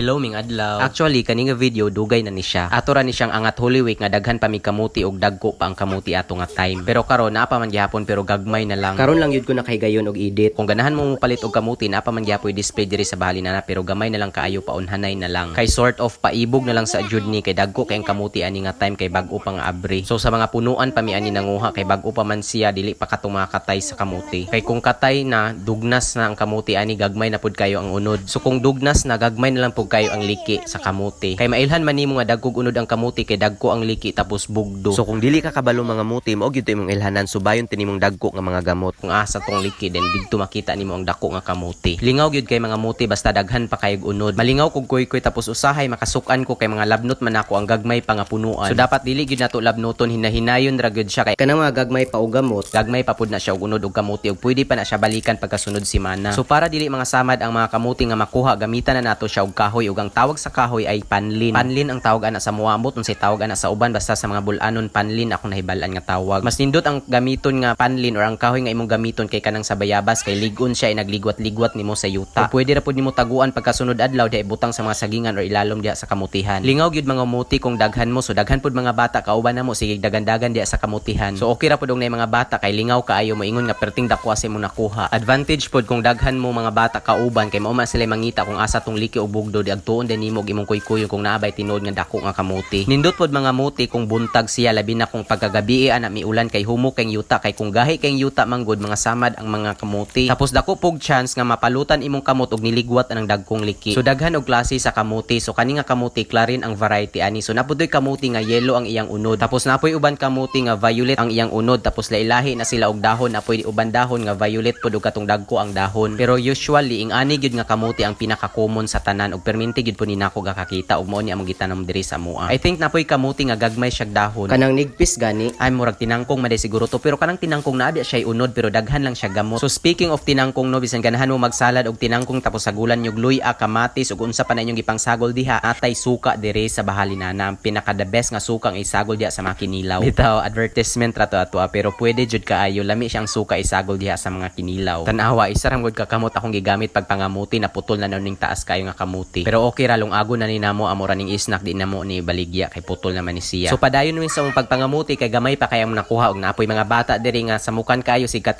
Hello ming adlaw. Actually kani nga video dugay na ni siya. Ato ra ni siyang angat Holy Week nga daghan pa mi kamuti og dagko pa ang kamuti ato nga time. Pero karon naa pa man gyapon pero gagmay na lang. Karon lang yun ko nakahigayon og edit. Kung ganahan mo palit og kamuti naa pa man gyapoy display diri sa bahalin na pero gamay na lang kaayo pa unhanay na lang. Kay sort of paibog na lang sa jud ni kay dagko kay ang kamuti ani nga time kay bag-o pa nga abri. So sa mga punuan pa mi ani nanguha kay bag-o pa man siya dili pa katumakatay sa kamuti. Kay kung katay na dugnas na ang kamuti ani gagmay na pud kayo ang unod. So kung dugnas na gagmay na lang pud kayo ang liki sa kamuti. Kay mailhan man nimo nga dagkog unod ang kamuti kay dagko ang liki tapos bugdo. So kung dili ka kabalo mga muti mao gyud imong ilhanan subayon tinimong dagko nga mga gamot. Kung asa tong liki then didto makita nimo ang dako nga kamuti. Lingaw gyud kay mga muti basta daghan pa kayog unod. Malingaw kog kuy tapos usahay makasukan ko kay mga labnot man ako ang gagmay pa nga punuan. So dapat dili gyud nato labnoton hinahinayon ra gyud siya kay kanang mga gagmay pa og gamot. Gagmay pa pud na siya og unod og kamuti og pwede pa na siya balikan pagkasunod semana. So para dili mga samad ang mga kamuti nga makuha gamitan na nato siya og kahoy ug ang tawag sa kahoy ay panlin. Panlin ang tawag ana sa muamot unsay tawag ana sa uban basta sa mga bulanon panlin ako nahibalan nga tawag. Mas nindot ang gamiton nga panlin or ang kahoy nga imong gamiton kay kanang sa bayabas kay ligon siya ay nagligwat-ligwat nimo sa yuta. O pwede ra pud nimo taguan pagkasunod adlaw di butang sa mga sagingan or ilalom diha sa kamutihan. Lingaw gyud mga muti kung daghan mo so daghan pud mga bata kauban namo sige dagan-dagan diha sa kamutihan. So okay ra pud og nay mga bata kay lingaw kaayo moingon nga perting dako sa imong nakuha. Advantage pud kung daghan mo mga bata kauban kay mao man sila mangita kung asa tong liki o bugdo di agtuon din nimo og imong kuy-kuy kung naabay tinuod nga dako nga kamuti. Nindot pod mga muti kung buntag siya labi na kung pagkagabi ana miulan kay humok kay yuta kay kung gahi kay yuta manggod mga samad ang mga kamuti. Tapos dako pog chance nga mapalutan imong kamot og niligwat anang dagkong liki. So daghan og klase sa kamuti. So kani nga kamuti klarin ang variety ani. So napudoy kamuti nga yellow ang iyang unod. Tapos napoy uban kamuti nga violet ang iyang unod. Tapos lailahi na sila og dahon napoy uban dahon nga violet pod og katong dagko ang dahon. Pero usually ing ani gyud nga kamuti ang pinaka-common sa tanan og perminti gyud po ni nako gakakita og mao ni among gitanom diri sa mua. I think napoy kamuti nga gagmay siya dahon. Kanang nigpis gani ay murag tinangkong maday siguro to pero kanang tinangkong naa siya unod pero daghan lang siya gamot. So speaking of tinangkong no bisan ganahan mo magsalad og tinangkong tapos sagulan nyug luya kamatis ug unsa pa na inyong ipangsagol diha atay suka diri sa bahalinana. Ang pinaka the best nga suka ang isagol diha sa mga kinilaw. Bitaw advertisement ra to ato pero pwede jud kaayo lami siyang suka isagol diha sa mga kinilaw. Tanawa isa ra gud ka kamot akong gigamit pag pangamuti naputol na ning taas kayo nga kamuti. Pero okay ra lungago na ni namo amo ra ning isnak di namo ni baligya kay putol naman ni siya. So padayon min sa mong pagpangamuti kay gamay pa kay mo nakuha og napoy mga bata diri nga samukan kayo si kat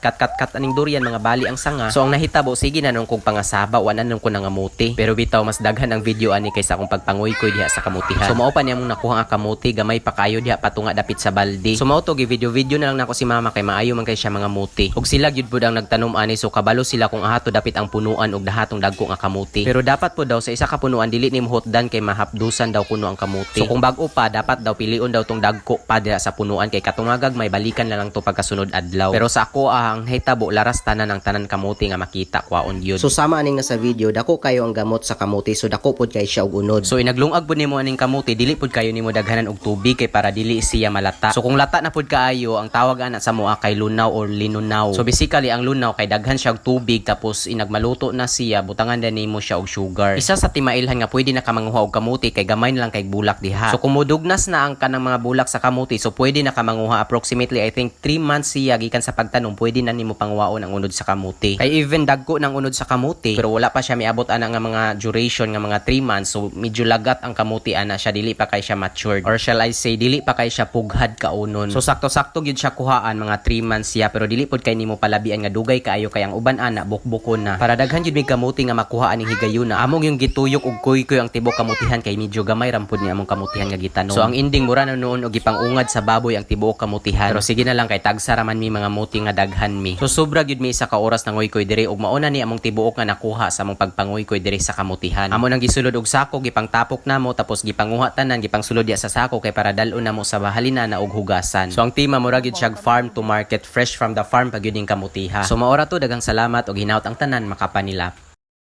aning durian mga bali ang sanga. So ang nahitabo sige na nung kung pangasaba wanan nung ko nangamuti. Pero bitaw mas daghan ang video ani kaysa akong pagpanguy ko diha sa kamutihan. So mao pa niya mong nakuha nga kamuti gamay pa kayo diha patunga dapit sa balde. So mao to video na lang nako si mama kay maayo man kay siya mga muti. Og sila gyud pud ang nagtanom ani so kabalo sila kung ahato dapit ang punuan og dahatong dagko nga kamuti. Pero dapat po daw sa isa ka punuan dili nimo hotdan kay mahapdusan daw kuno ang kamuti. So kung bag-o pa dapat daw pilion daw tong dagko pa diha sa punuan kay katungagag may balikan na lang to pagkasunod adlaw. Pero sa ako ang hitabo laras tanan ang tanan kamuti nga makita kwaon gyud. So sama aning nga sa video dako kayo ang gamot sa kamuti so dako pud kay siya og unod. So inaglungag pud nimo aning kamuti dili pud kayo nimo daghanan og tubig kay para dili siya malata. So kung lata na pud kaayo ang tawag ana sa moa kay lunaw or linunaw. So basically ang lunaw kay daghan siya og tubig tapos inagmaluto na siya butangan din nimo siya og sugar. Isa sa timailhan nga pwede na ka manguha og kamuti kay gamay na lang kay bulak diha. So kung mudugnas na ang kanang mga bulak sa kamuti so pwede na ka manguha approximately I think 3 months siya gikan sa pagtanom pwede na nimo pangwaon ang unod sa kamuti. Kay even dagko ng unod sa kamuti pero wala pa siya miabot ana nga mga duration nga mga 3 months so medyo lagat ang kamuti ana siya dili pa kay siya matured or shall I say dili pa kay siya pughad kaunon. So sakto-sakto gyud siya kuhaan mga 3 months siya pero dili pod kay nimo palabian nga dugay kaayo kay ang uban ana bukbukon na. Para daghan gyud mig kamuti nga makuhaan ning higayuna among yung gituyok og kuy-kuy ang tibok kamutihan kay medyo gamay ra pud ni among kamutihan nga gitanom. So ang ending mura na noon og ipangungad sa baboy ang tibuok kamutihan. Pero sige na lang kay tagsa ra man mi mga muti nga daghan mi. So sobra gyud mi isa ka oras nangoy-koy diri og mauna ni among tibuok nga nakuha sa among pagpangoy-koy diri sa kamutihan. Amo nang gisulod og sako gipangtapok namo tapos gipanguha tanan gipangsulod ya sa sako kay para dalon namo sa bahalinana og hugasan. So ang tema mura gyud siya farm to market fresh from the farm pag yun kamutiha. So maora to dagang salamat og hinaut ang tanan makapanilap.